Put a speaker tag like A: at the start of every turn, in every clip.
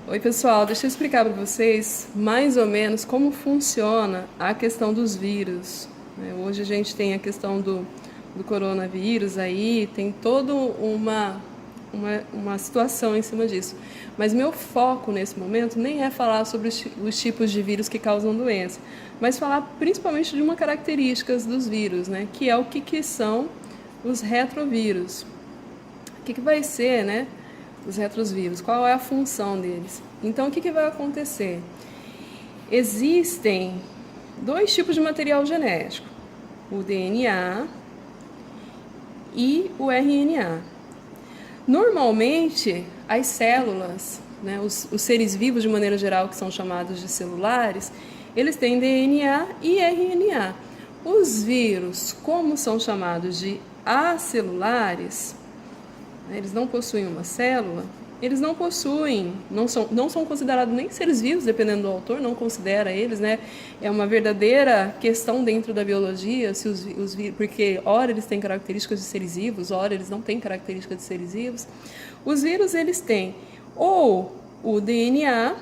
A: Oi pessoal, deixa eu explicar para vocês mais ou menos como funciona a questão dos vírus. Hoje a gente tem a questão do coronavírus aí, tem toda uma situação em cima disso. Mas meu foco nesse momento nem é falar sobre os tipos de vírus que causam doença, mas falar principalmente de uma característica dos vírus, né? Que é o que são os retrovírus. O que vai ser, né? Os retrovírus, qual é a função deles? Então, o que vai acontecer? Existem dois tipos de material genético, o DNA e o RNA. Normalmente, as células, né, os seres vivos de maneira geral, que são chamados de celulares, eles têm DNA e RNA. Os vírus, como são chamados de acelulares, eles não possuem uma célula, eles não possuem, não são considerados nem seres vivos, dependendo do autor, não considera eles, né? É uma verdadeira questão dentro da biologia, se os vírus, porque ora eles têm características de seres vivos, ora eles não têm características de seres vivos. Os vírus, eles têm ou o DNA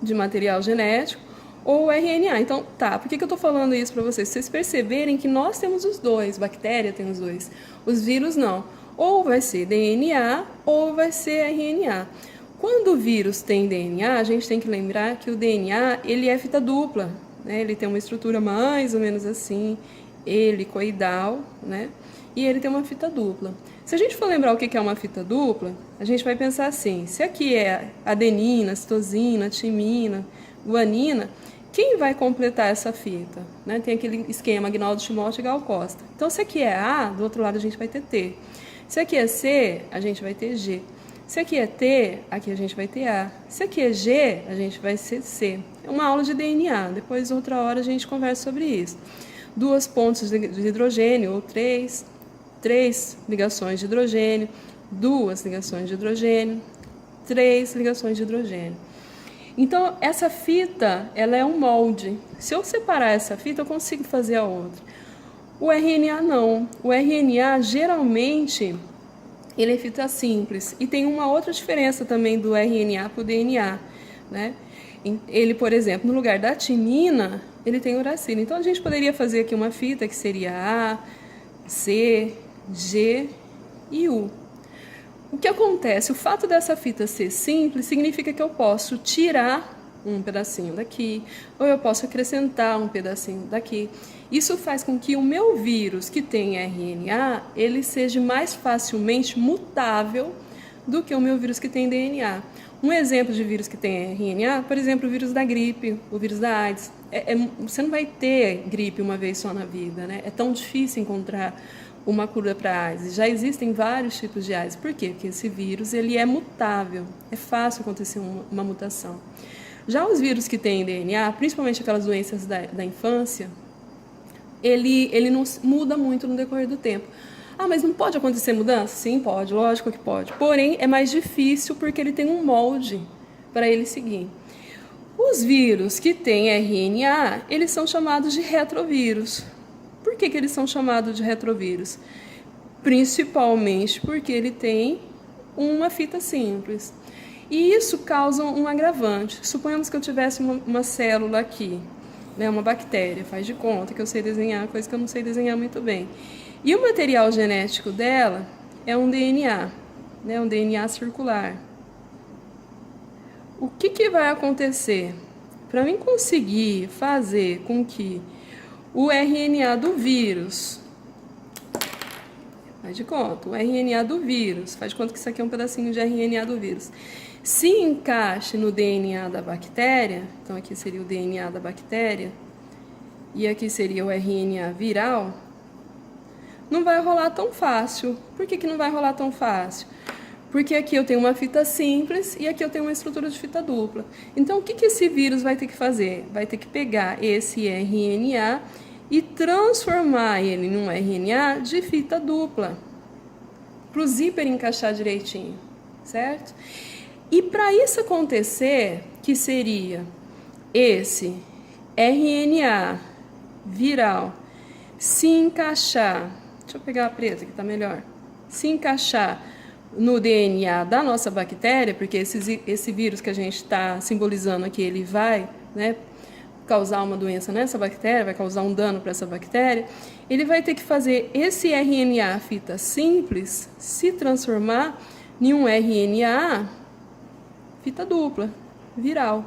A: de material genético, ou o RNA. Então, tá, por que eu estou falando isso para vocês? Vocês perceberem que nós temos os dois, bactéria tem os dois, os vírus não. Ou vai ser DNA ou vai ser RNA. Quando o vírus tem DNA, a gente tem que lembrar que o DNA ele é fita dupla, né? Ele tem uma estrutura mais ou menos assim, helicoidal, né? E ele tem uma fita dupla. Se a gente for lembrar o que é uma fita dupla, a gente vai pensar assim, se aqui é adenina, citosina, timina, guanina, quem vai completar essa fita? Né? Tem aquele esquema Agnaldo Timóteo e Gal Costa. Então, se aqui é A, do outro lado a gente vai ter T. Se aqui é C, a gente vai ter G. Se aqui é T, aqui a gente vai ter A. Se aqui é G, a gente vai ter C. É uma aula de DNA, depois outra hora a gente conversa sobre isso. Duas pontes de hidrogênio, ou três ligações de hidrogênio, duas ligações de hidrogênio, três ligações de hidrogênio. Então, essa fita, ela é um molde. Se eu separar essa fita, eu consigo fazer a outra. O RNA não. O RNA, geralmente, ele é fita simples. E tem uma outra diferença também do RNA para o DNA, né? Ele, por exemplo, no lugar da timina, ele tem uracilo. Então, a gente poderia fazer aqui uma fita que seria A, C, G e U. O que acontece? O fato dessa fita ser simples significa que eu posso tirar um pedacinho daqui, ou eu posso acrescentar um pedacinho daqui. Isso faz com que o meu vírus, que tem RNA, ele seja mais facilmente mutável do que o meu vírus que tem DNA. Um exemplo de vírus que tem RNA, por exemplo, o vírus da gripe, o vírus da AIDS. Você não vai ter gripe uma vez só na vida, né? É tão difícil encontrar uma cura para AIDS. Já existem vários tipos de AIDS. Por quê? Porque esse vírus ele é mutável. É fácil acontecer uma mutação. Já os vírus que têm DNA, principalmente aquelas doenças da infância, ele não muda muito no decorrer do tempo. Ah, mas não pode acontecer mudança? Sim, pode, lógico que pode. Porém, é mais difícil porque ele tem um molde para ele seguir. Os vírus que têm RNA, eles são chamados de retrovírus. Por que eles são chamados de retrovírus? Principalmente porque ele tem uma fita simples. E isso causa um agravante. Suponhamos que eu tivesse uma célula aqui, né, uma bactéria, faz de conta que eu sei desenhar, coisa que eu não sei desenhar muito bem. E o material genético dela é um DNA, né, um DNA circular. O que vai acontecer? Para mim conseguir fazer com que o RNA do vírus, faz de conta, o RNA do vírus, faz de conta que isso aqui é um pedacinho de RNA do vírus, se encaixe no DNA da bactéria, então aqui seria o DNA da bactéria, e aqui seria o RNA viral, não vai rolar tão fácil. Por que não vai rolar tão fácil? Porque aqui eu tenho uma fita simples e aqui eu tenho uma estrutura de fita dupla. Então, o que esse vírus vai ter que fazer? Vai ter que pegar esse RNA e transformar ele num RNA de fita dupla, para o zíper encaixar direitinho, certo? E para isso acontecer, que seria esse RNA viral se encaixar, deixa eu pegar a preta que está melhor, se encaixar no DNA da nossa bactéria, porque esse vírus que a gente está simbolizando aqui, ele vai, né, causar uma doença nessa bactéria, vai causar um dano para essa bactéria, ele vai ter que fazer esse RNA fita simples se transformar em um RNA fita dupla, viral.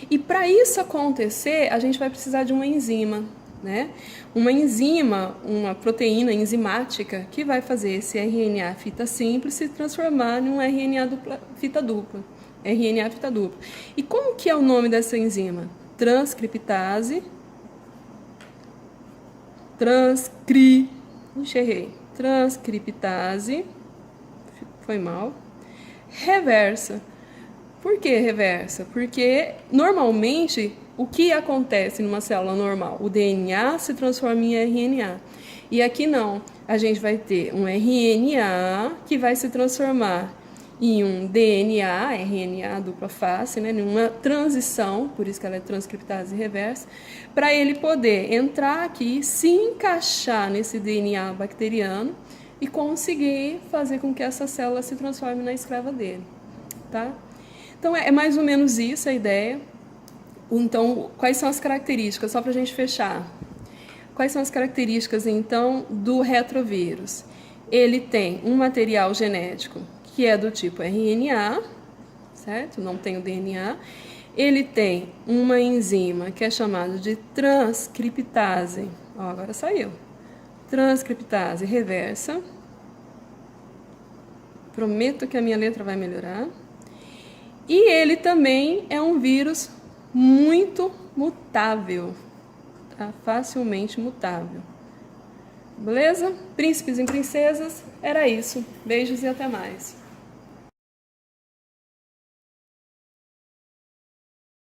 A: E para isso acontecer, a gente vai precisar de uma enzima, né? Uma enzima, uma proteína enzimática que vai fazer esse RNA fita simples se transformar em um RNA fita dupla. RNA fita dupla. E como que é o nome dessa enzima? Transcriptase. Transcriptase. Foi mal. Reversa. Por que reversa? Porque normalmente o que acontece numa célula normal? O DNA se transforma em RNA. E aqui não. A gente vai ter um RNA que vai se transformar em um DNA, RNA dupla face, né, numa transição, por isso que ela é transcriptase reversa, para ele poder entrar aqui, se encaixar nesse DNA bacteriano e conseguir fazer com que essa célula se transforme na escrava dele, tá? Então, é mais ou menos isso a ideia. Então, quais são as características? Só para a gente fechar. Quais são as características, então, do retrovírus? Ele tem um material genético que é do tipo RNA, certo? Não tem o DNA. Ele tem uma enzima que é chamada de transcriptase. Ó, agora saiu. Transcriptase reversa. Prometo que a minha letra vai melhorar. E ele também é um vírus muito mutável, tá? Facilmente mutável. Beleza? Príncipes e princesas, era isso. Beijos e até mais.